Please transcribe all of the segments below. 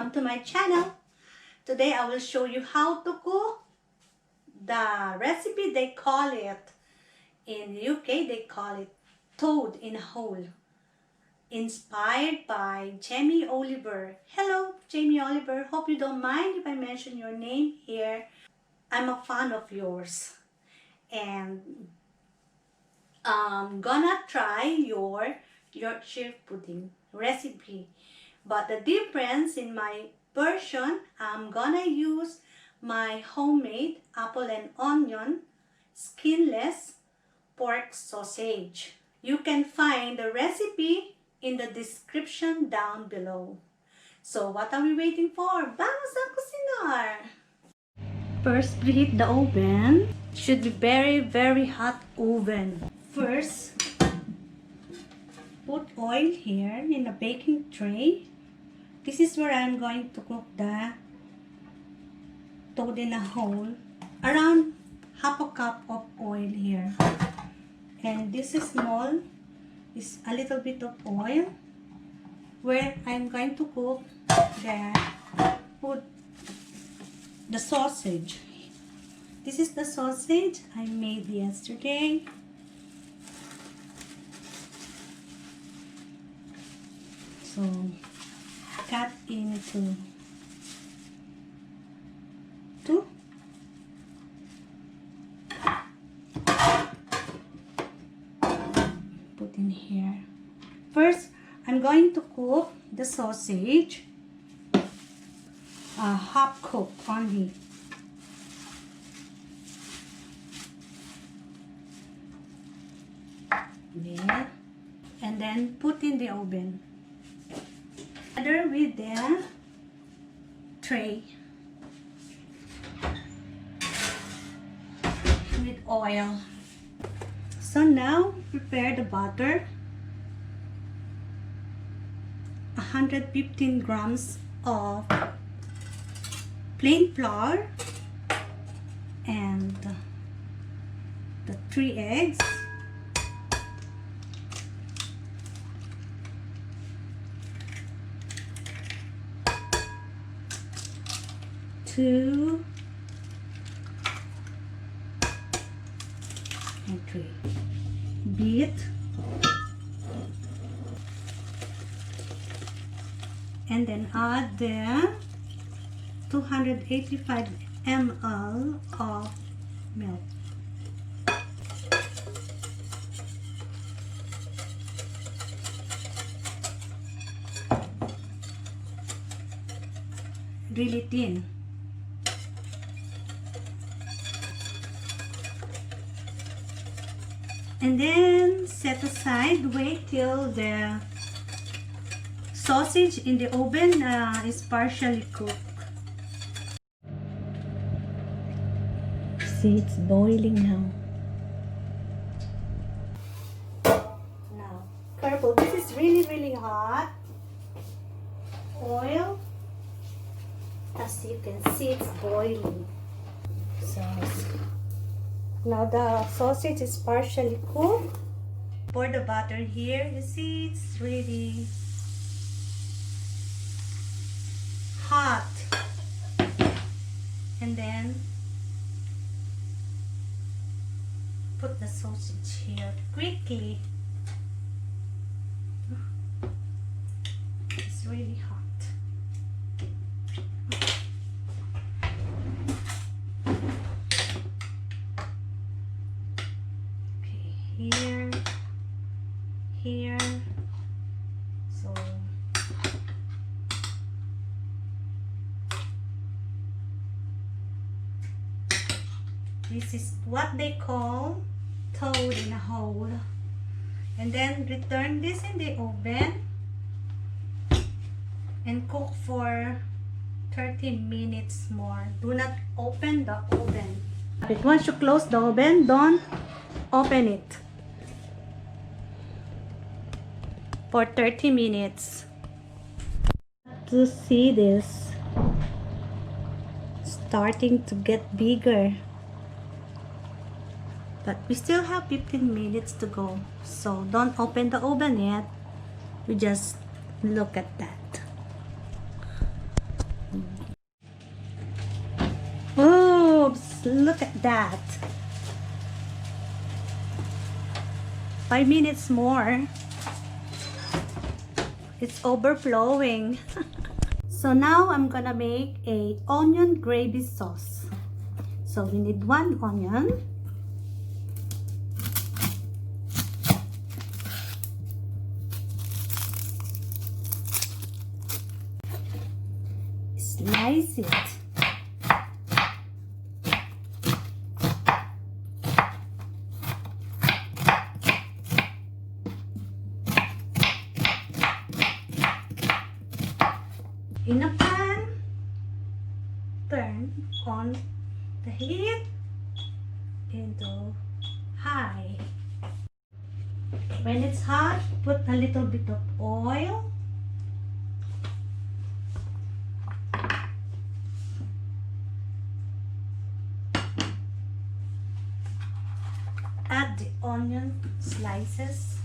welcome to my channel. Today I will show you how to cook the recipe. They call it, in the UK they call it toad in a hole, inspired by Jamie Oliver. Hello Jamie Oliver, hope you don't mind if I mention your name here. I'm a fan of yours and I'm gonna try your Yorkshire pudding recipe. But the difference in my version, I'm gonna use my homemade apple and onion skinless pork sausage. You can find the recipe in the description down below. So what are we waiting for? Vamos a cocinar! First, preheat the oven. Should be very hot oven. First, put oil here in a baking tray. This is where I'm going to cook the toad in a hole. Around half a cup of oil here. And this is small, is a little bit of oil where I'm going to cook the sausage. This is the sausage I made yesterday. So cut into two. Put in here. First, I'm going to cook the sausage. Half cook only. There. And then put in the oven. Together with the tray with oil. So now prepare the butter. 115 grams of plain flour and the 3 eggs. Two and 3. Beat and then add the 285 ml of milk. Really thin. And then set aside, wait till the sausage in the oven is partially cooked. See, it's boiling now. Now, careful, this is really hot. Oil, as you can see, it's boiling. So now the sausage is partially cooked. Pour the butter here. You see, it's really hot. And then put the sausage here quickly. It's really hot. Here, so this is what they call toad in a hole. And then return this in the oven and cook for 30 minutes more. Do not open the oven. But once you close the oven, don't open it for 30 minutes. To see this starting to get bigger, but we still have 15 minutes to go, so don't open the oven yet. We just look at that. Look at that. 5 minutes more. It's overflowing. So now I'm gonna make a onion gravy sauce. So we need 1 onion. Slice it. In a pan, turn on the heat into high. When it's hot, put a little bit of oil. Add the onion slices.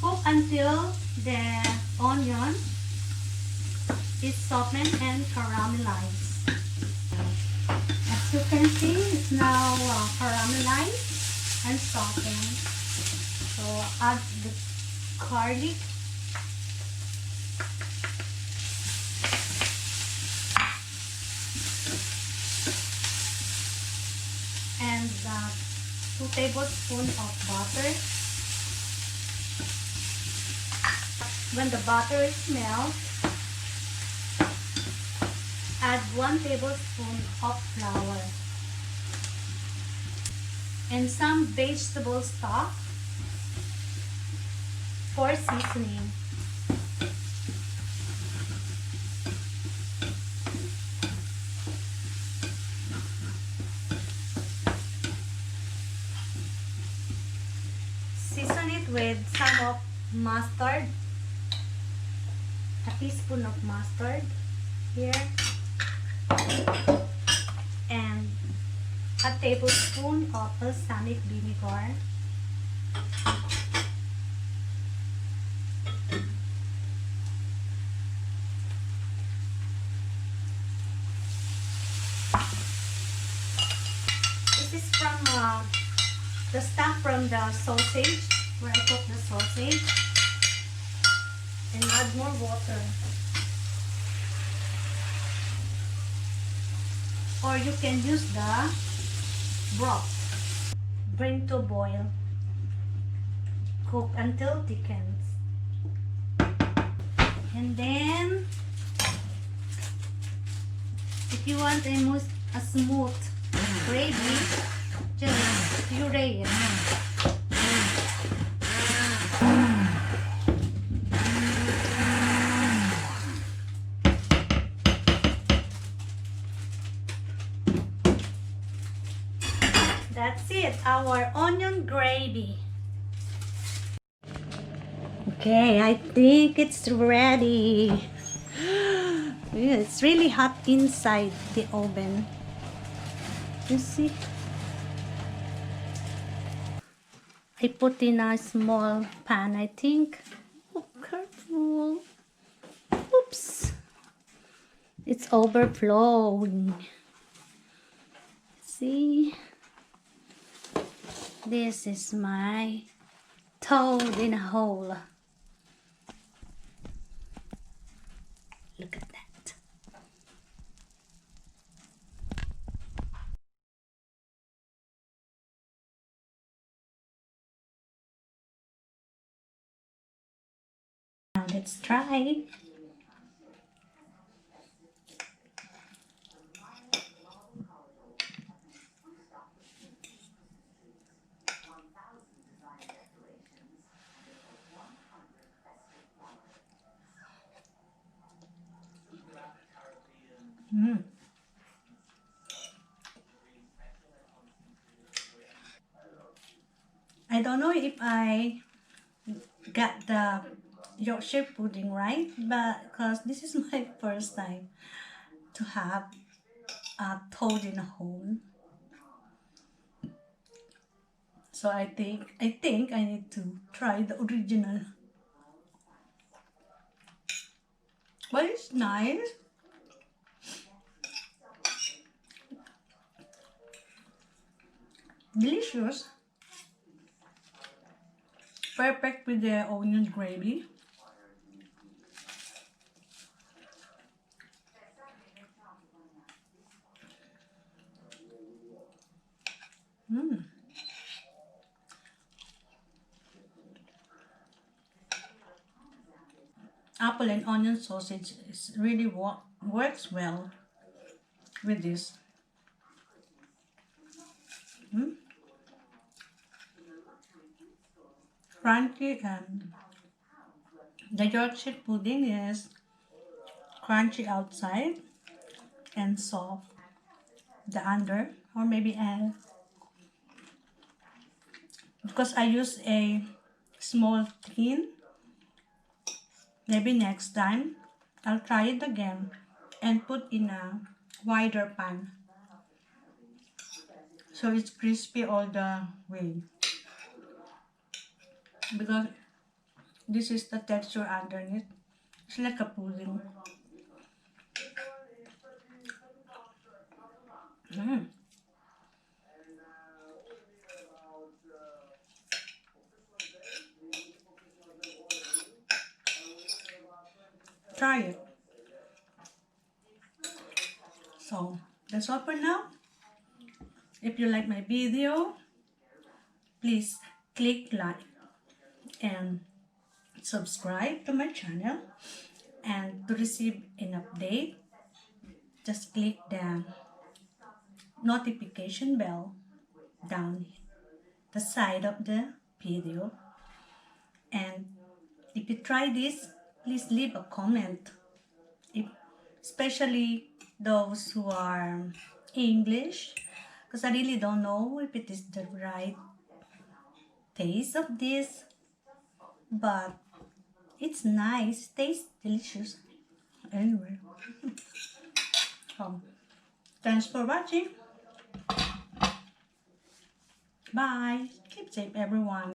Cook until the onion is softened and caramelized. As you can see, it's now caramelized and softened. So add the garlic. And 2 tablespoons of butter. When the butter is melted, add 1 tablespoon of flour and some vegetable stock for seasoning. Season it with some of mustard, a teaspoon of mustard here, and a tablespoon of balsamic vinegar. This is from the stuff from the sausage, where I cook the sausage, and add more water. Or you can use the broth. Bring to boil. Cook until thickens. And then, if you want a smooth gravy, just puree it. That's it, our onion gravy. Okay, I think it's ready. It's really hot inside the oven. You see? I put in a small pan, I think. Oh, careful. Oops. It's overflowing. See? This is my toad in a hole. Look at that. Now let's try. I don't know if I got the Yorkshire pudding right, but because this is my first time to have a toad in a hole. So I think I need to try the original. But it's nice. Delicious. Perfect with the onion gravy. Mm. Apple and onion sausage is really works well with this. Mm. Crunchy, and the Yorkshire pudding is crunchy outside and soft the under, or maybe because I use a small tin. Maybe next time I'll try it again and put in a wider pan so it's crispy all the way, because this is the texture underneath. It's like a pudding. Mm. Try it. So that's all for now. If you like my video, please click like and subscribe to my channel, and to receive an update, just click the notification bell down the side of the video. And if you try this, please leave a comment, if, especially those who are English, because I really don't know if it is the right taste of this, but it's nice, tastes delicious. Anyway, thanks for watching. Bye. Keep safe, everyone.